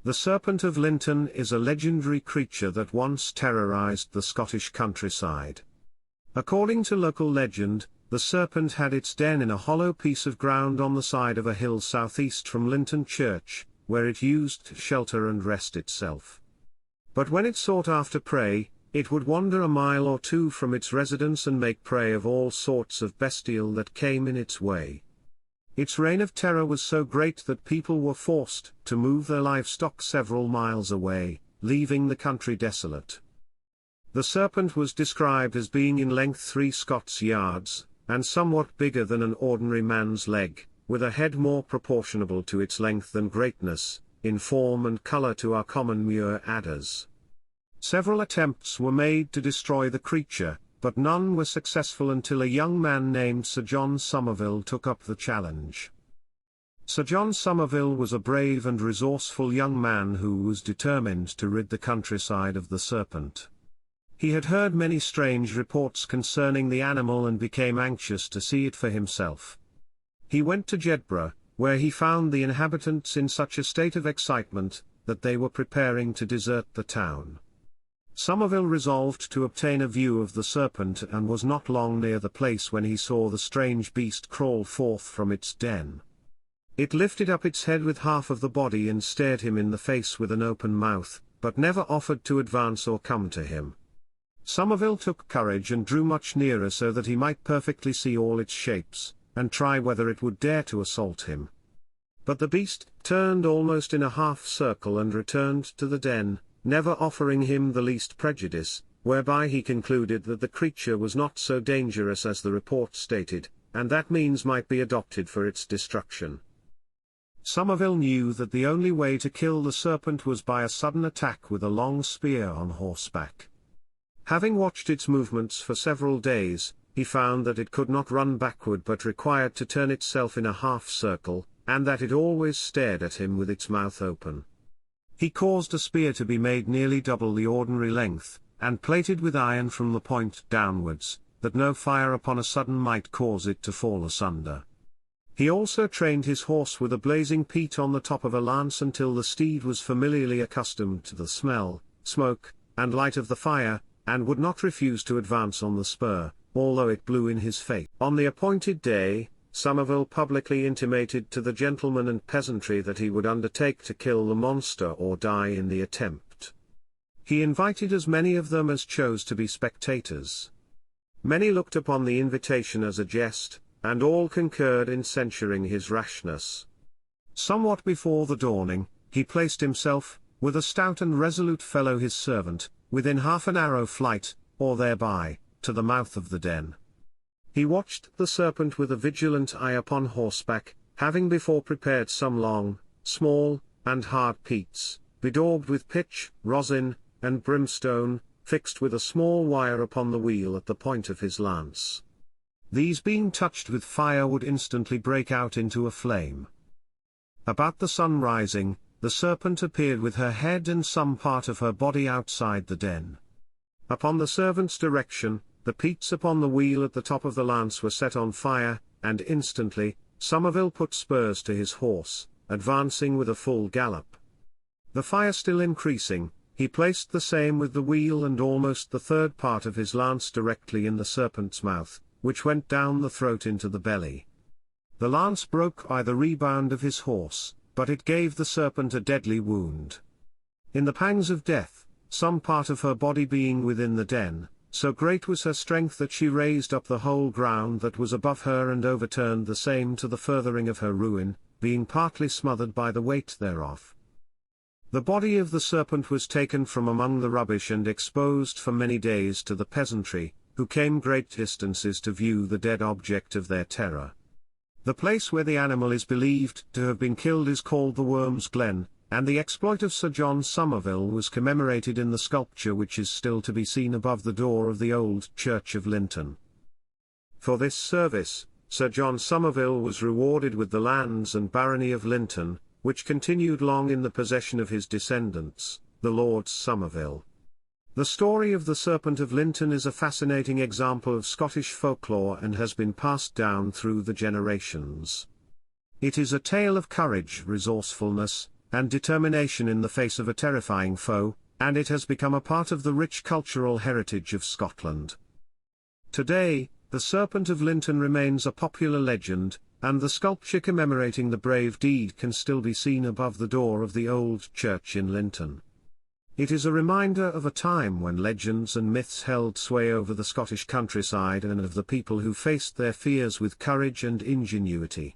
The Serpent of Linton is a legendary creature that once terrorized the Scottish countryside. According to local legend, the serpent had its den in a hollow piece of ground on the side of a hill southeast from Linton Church, where it used to shelter and rest itself. But when it sought after prey, it would wander a mile or two from its residence and make prey of all sorts of bestial that came in its way. Its reign of terror was so great that people were forced to move their livestock several miles away, leaving the country desolate. The serpent was described as being in length 3 Scots yards, and somewhat bigger than an ordinary man's leg, with a head more proportionable to its length than greatness, in form and colour to our common muir adders. Several attempts were made to destroy the creature, but none were successful until a young man named Sir John Somerville took up the challenge. Sir John Somerville was a brave and resourceful young man who was determined to rid the countryside of the serpent. He had heard many strange reports concerning the animal and became anxious to see it for himself. He went to Jedburgh, where he found the inhabitants in such a state of excitement, that they were preparing to desert the town. Somerville resolved to obtain a view of the serpent and was not long near the place when he saw the strange beast crawl forth from its den. It lifted up its head with half of the body and stared him in the face with an open mouth, but never offered to advance or come to him. Somerville took courage and drew much nearer so that he might perfectly see all its shapes, and try whether it would dare to assault him. But the beast turned almost in a half-circle and returned to the den, never offering him the least prejudice, whereby he concluded that the creature was not so dangerous as the report stated, and that means might be adopted for its destruction. Somerville knew that the only way to kill the serpent was by a sudden attack with a long spear on horseback. Having watched its movements for several days, he found that it could not run backward but required to turn itself in a half-circle, and that it always stared at him with its mouth open. He caused a spear to be made nearly double the ordinary length, and plated with iron from the point downwards, that no fire upon a sudden might cause it to fall asunder. He also trained his horse with a blazing peat on the top of a lance until the steed was familiarly accustomed to the smell, smoke, and light of the fire, and would not refuse to advance on the spur, although it blew in his face. On the appointed day, Somerville publicly intimated to the gentlemen and peasantry that he would undertake to kill the monster or die in the attempt. He invited as many of them as chose to be spectators. Many looked upon the invitation as a jest, and all concurred in censuring his rashness. Somewhat before the dawning, he placed himself, with a stout and resolute fellow his servant, within half an arrow flight, or thereby, to the mouth of the den. He watched the serpent with a vigilant eye upon horseback, having before prepared some long, small, and hard peats, bedaubed with pitch, rosin, and brimstone, fixed with a small wire upon the wheel at the point of his lance. These being touched with fire would instantly break out into a flame. About the sun rising, the serpent appeared with her head and some part of her body outside the den. Upon the servant's direction, the peats upon the wheel at the top of the lance were set on fire, and instantly, Somerville put spurs to his horse, advancing with a full gallop. The fire still increasing, he placed the same with the wheel and almost the third part of his lance directly in the serpent's mouth, which went down the throat into the belly. The lance broke by the rebound of his horse, but it gave the serpent a deadly wound. In the pangs of death, some part of her body being within the den, so great was her strength that she raised up the whole ground that was above her and overturned the same to the furthering of her ruin, being partly smothered by the weight thereof. The body of the serpent was taken from among the rubbish and exposed for many days to the peasantry, who came great distances to view the dead object of their terror. The place where the animal is believed to have been killed is called the Worm's Glen, and the exploit of Sir John Somerville was commemorated in the sculpture which is still to be seen above the door of the old church of Linton. For this service, Sir John Somerville was rewarded with the lands and barony of Linton, which continued long in the possession of his descendants, the Lords Somerville. The story of the Serpent of Linton is a fascinating example of Scottish folklore and has been passed down through the generations. It is a tale of courage, resourcefulness, and determination in the face of a terrifying foe, and it has become a part of the rich cultural heritage of Scotland. Today, the Serpent of Linton remains a popular legend, and the sculpture commemorating the brave deed can still be seen above the door of the old church in Linton. It is a reminder of a time when legends and myths held sway over the Scottish countryside and of the people who faced their fears with courage and ingenuity.